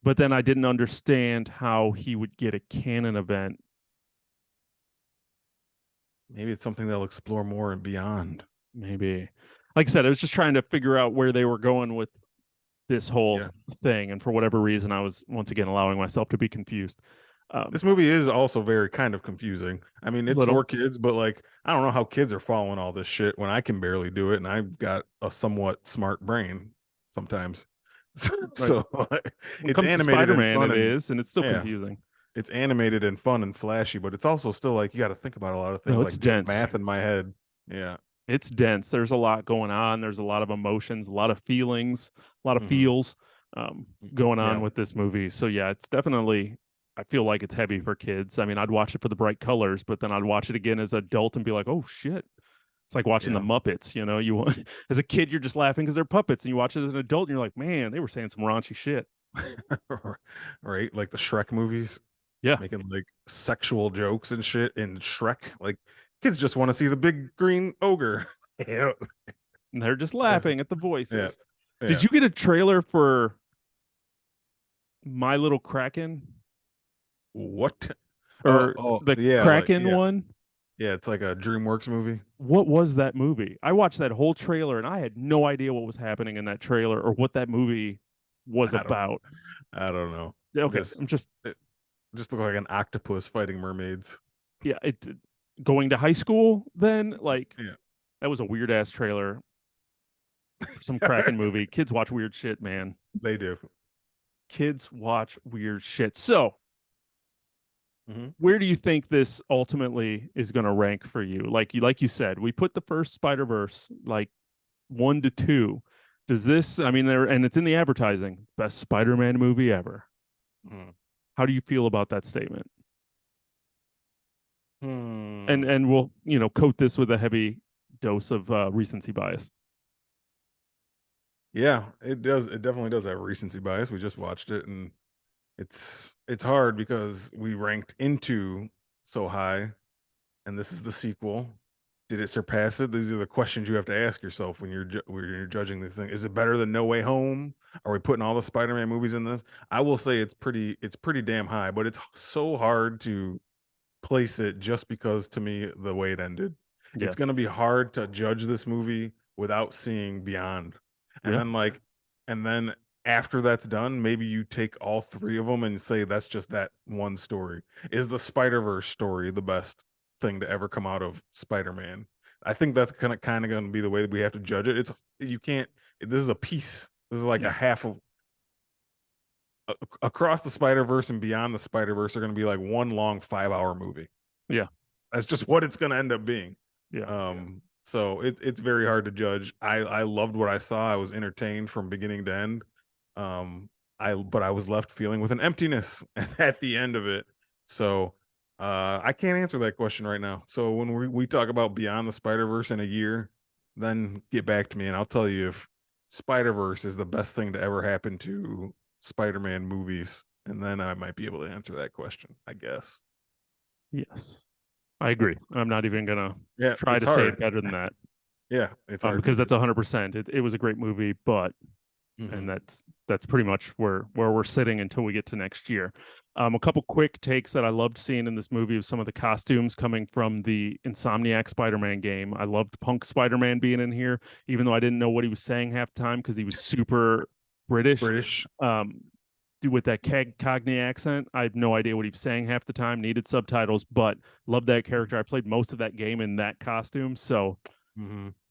But then I didn't understand how he would get a canon event. Maybe it's something they'll explore more and beyond. Maybe. Like I said, I was just trying to figure out where they were going with this whole thing. And for whatever reason, I was once again allowing myself to be confused. This movie is also very kind of confusing. I mean, it's for kids, but like, I don't know how kids are following all this shit when I can barely do it, and I've got a somewhat smart brain sometimes. So it's animated Spider-Man, and fun, it is, and it's still yeah, confusing. it's animated and fun and flashy, but it's also still like you got to think about a lot of things, No, like it's doing dense. math in my head. Yeah, It's dense. There's a lot going on. There's a lot of emotions, a lot of feelings, a lot of feels going on with this movie. So yeah, it's definitely. I feel like it's heavy for kids. I mean, I'd watch it for the bright colors, but then I'd watch it again as an adult and be like, "Oh shit!" It's like watching the Muppets. You know, you want as a kid, you're just laughing because they're puppets, and you watch it as an adult, and you're like, "Man, they were saying some raunchy shit." right. Like the Shrek movies, Yeah, making like sexual jokes and shit in Shrek. Like kids just want to see the big green ogre. Yeah. and they're just laughing at the voices. Yeah. Did you get a trailer for My Little Kraken? What? Or the Yeah, Kraken one? Yeah, it's like a DreamWorks movie. What was that movie? I watched that whole trailer and I had no idea what was happening in that trailer or what that movie was about. I don't know. Okay, I'm just it just looked like an octopus fighting mermaids. Yeah, going to high school then like Yeah. that was a weird ass trailer. Some Kraken movie. Kids watch weird shit, man. They do. Kids watch weird shit. So, where do you think this ultimately is going to rank for you? Like you said, we put the first Spider-Verse like 1 to 2. Does this, I mean, and it's in the advertising, best Spider-Man movie ever. How do you feel about that statement? And we'll, coat this with a heavy dose of recency bias. Yeah, it does. It definitely does have recency bias. We just watched it, and it's hard because we ranked Into so high, and this is the sequel. Did it surpass it? These are the questions you have to ask yourself when you're judging the thing. Is it better than No Way Home? Are we putting all the Spider-Man movies in this? I will say it's pretty damn high, but it's so hard to place it just because to me the way it ended. Yeah. It's going to be hard to judge this movie without seeing Beyond. And then after that's done, maybe you take all three of them and say that's just that one story. Is the Spider-Verse story the best thing to ever come out of Spider-Man? I think that's kind of going to be the way that we have to judge it. This is a piece. This is like a half of Across the Spider-Verse and Beyond the Spider-Verse are going to be like one long 5-hour movie. Yeah. That's just what it's going to end up being. Yeah. So it's very hard to judge. I loved what I saw. I was entertained from beginning to end. But I was left feeling with an emptiness at the end of it. So I can't answer that question right now. So when we talk about Beyond the Spider-Verse in a year, then get back to me and I'll tell you if Spider-Verse is the best thing to ever happen to Spider-Man movies. And then I might be able to answer that question, I guess. Yes. I agree. I'm not even gonna try to say it better than that. Yeah, it's hard because that's 100%. It was a great movie, but and that's pretty much where we're sitting until we get to next year. A couple quick takes that I loved seeing in this movie of some of the costumes coming from the Insomniac Spider-Man game. I loved Punk Spider-Man being in here, even though I didn't know what he was saying half the time because he was super British. With that Cockney accent, I had no idea what he was saying half the time. Needed subtitles, but loved that character. I played most of that game in that costume, so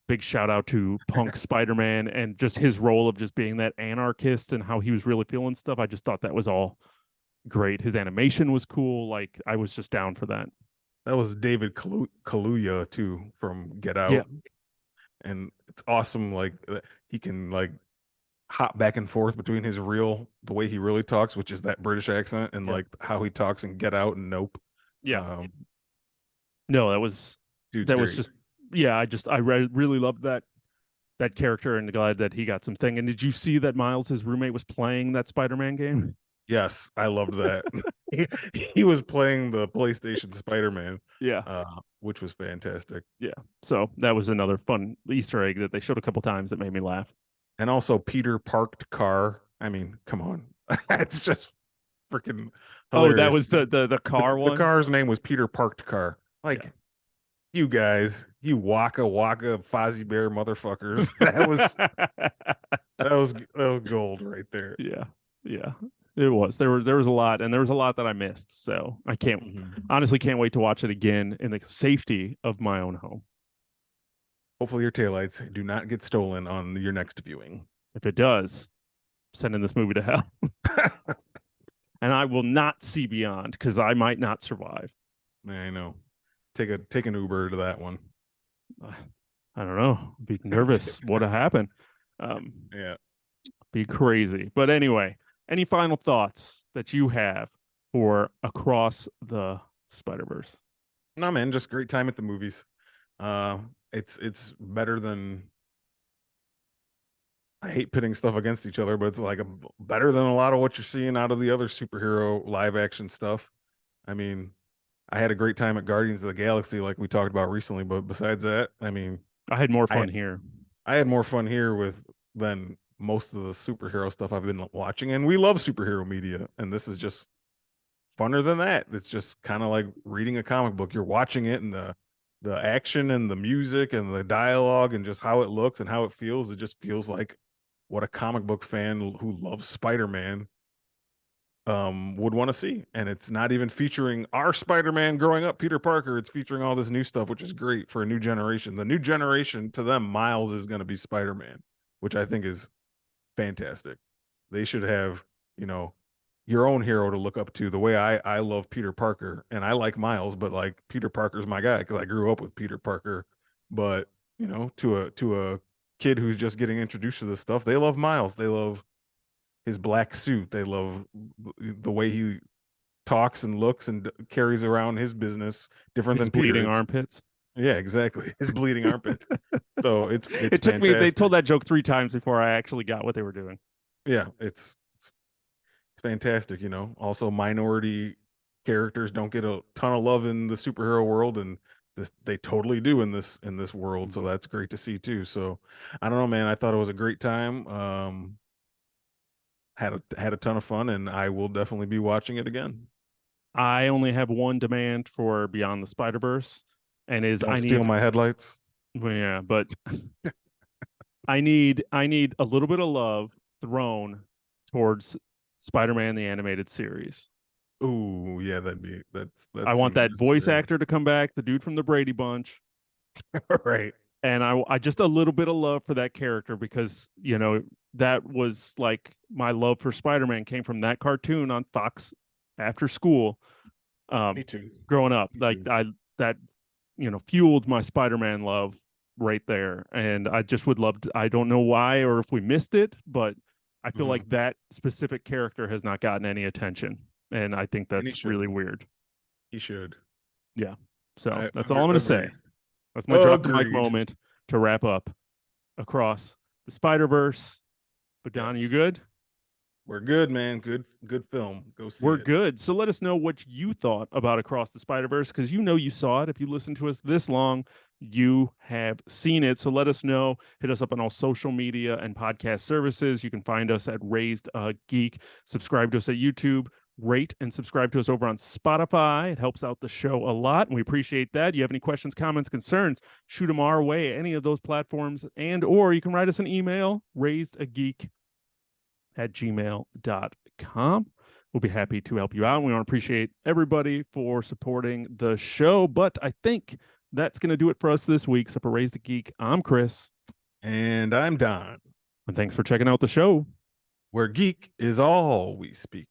big shout out to Punk Spider-Man and just his role of just being that anarchist and how he was really feeling stuff. I just thought that was all great. His animation was cool. Like I was just down for that. That was David Kaluuya too from Get Out. Yeah. And it's awesome. Like he can like hop back and forth between the way he really talks, which is that British accent, and like how he talks in Get Out and Nope. Yeah. No, that was just I really loved that character and glad that he got something. And did you see that Miles, his roommate, was playing that Spider-Man game? Yes, I loved that. he was playing the PlayStation Spider-Man. Yeah. Which was fantastic. Yeah. So that was another fun Easter egg that they showed a couple times that made me laugh. And also Peter Parked Car. I mean, come on. It's just freaking hilarious. Oh, that was the car one? The car's name was Peter Parked Car. Like, you guys, you waka Fozzie Bear motherfuckers. That was gold right there. Yeah. It was. There was a lot, and there was a lot that I missed. So I honestly can't wait to watch it again in the safety of my own home. Hopefully your taillights do not get stolen on your next viewing. If it does, sending this movie to hell. And I will not see Beyond because I might not survive. I know. Take an Uber to that one. I don't know. Be nervous. What'll happen? Yeah. Be crazy. But anyway, any final thoughts that you have for Across the Spiderverse? No, man, just great time at the movies. It's better than, I hate pitting stuff against each other, but it's like better than a lot of what you're seeing out of the other superhero live action stuff. I mean, I had a great time at Guardians of the Galaxy, like we talked about recently. But besides that, I mean, I had more fun here. I had more fun here than most of the superhero stuff I've been watching. And we love superhero media. And this is just funner than that. It's just kind of like reading a comic book. You're watching it, and the action and the music and the dialogue and just how it looks and how it feels. It just feels like what a comic book fan who loves Spider-Man would want to see. And it's not even featuring our Spider-Man growing up, Peter Parker. It's featuring all this new stuff, which is great for a new generation. The new generation, to them, Miles is going to be Spider-Man, which I think is fantastic. They should have, your own hero to look up to. The way I love Peter Parker, and I like Miles, but like Peter Parker's my guy because I grew up with Peter Parker. But to a kid who's just getting introduced to this stuff, they love Miles. They love his black suit. They love the way he talks and looks and carries around his business different than bleeding armpits. Yeah, exactly. His bleeding armpit. So it took fantastic. They told that joke 3 times before I actually got what they were doing. Yeah, it's fantastic. Also minority characters don't get a ton of love in the superhero world, and they totally do in this world. So that's great to see too. So I don't know, man. I thought it was a great time. Had a ton of fun, and I will definitely be watching it again. I only have one demand for Beyond the Spider-Verse, and don't steal my headlights. Well, yeah, but I need a little bit of love thrown towards Spider-Man the animated series. Ooh, yeah, that's I want that voice actor to come back, the dude from the Brady Bunch. Right. And I just a little bit of love for that character because, that was like my love for Spider-Man came from that cartoon on Fox after school. Me too. Growing up, that fueled my Spider-Man love right there. And I just would love to, I don't know why or if we missed it, but I feel like that specific character has not gotten any attention. And I think that's really weird. He should. Yeah. So that's all I'm going to say. That's my drop the mic moment to wrap up Across the Spider-Verse. But Don, you good? We're good, man. Good film. Go see We're it. good. So let us know what you thought about Across the Spiderverse, because you know you saw it. If you listened to us this long, you have seen it. So let us know. Hit us up on all social media and podcast services. You can find us at Raised A Geek. Subscribe to us at YouTube. Rate and subscribe to us over on Spotify. It helps out the show a lot, and we appreciate that. You have any questions, comments, concerns, shoot them our way, any of those platforms, and or you can write us an email, raisedageek@gmail.com. We'll be happy to help you out. We want to appreciate everybody for supporting the show. But I think that's going to do it for us this week. So for Raised A Geek, I'm Chris. And I'm Don. And thanks for checking out the show, where geek is all we speak.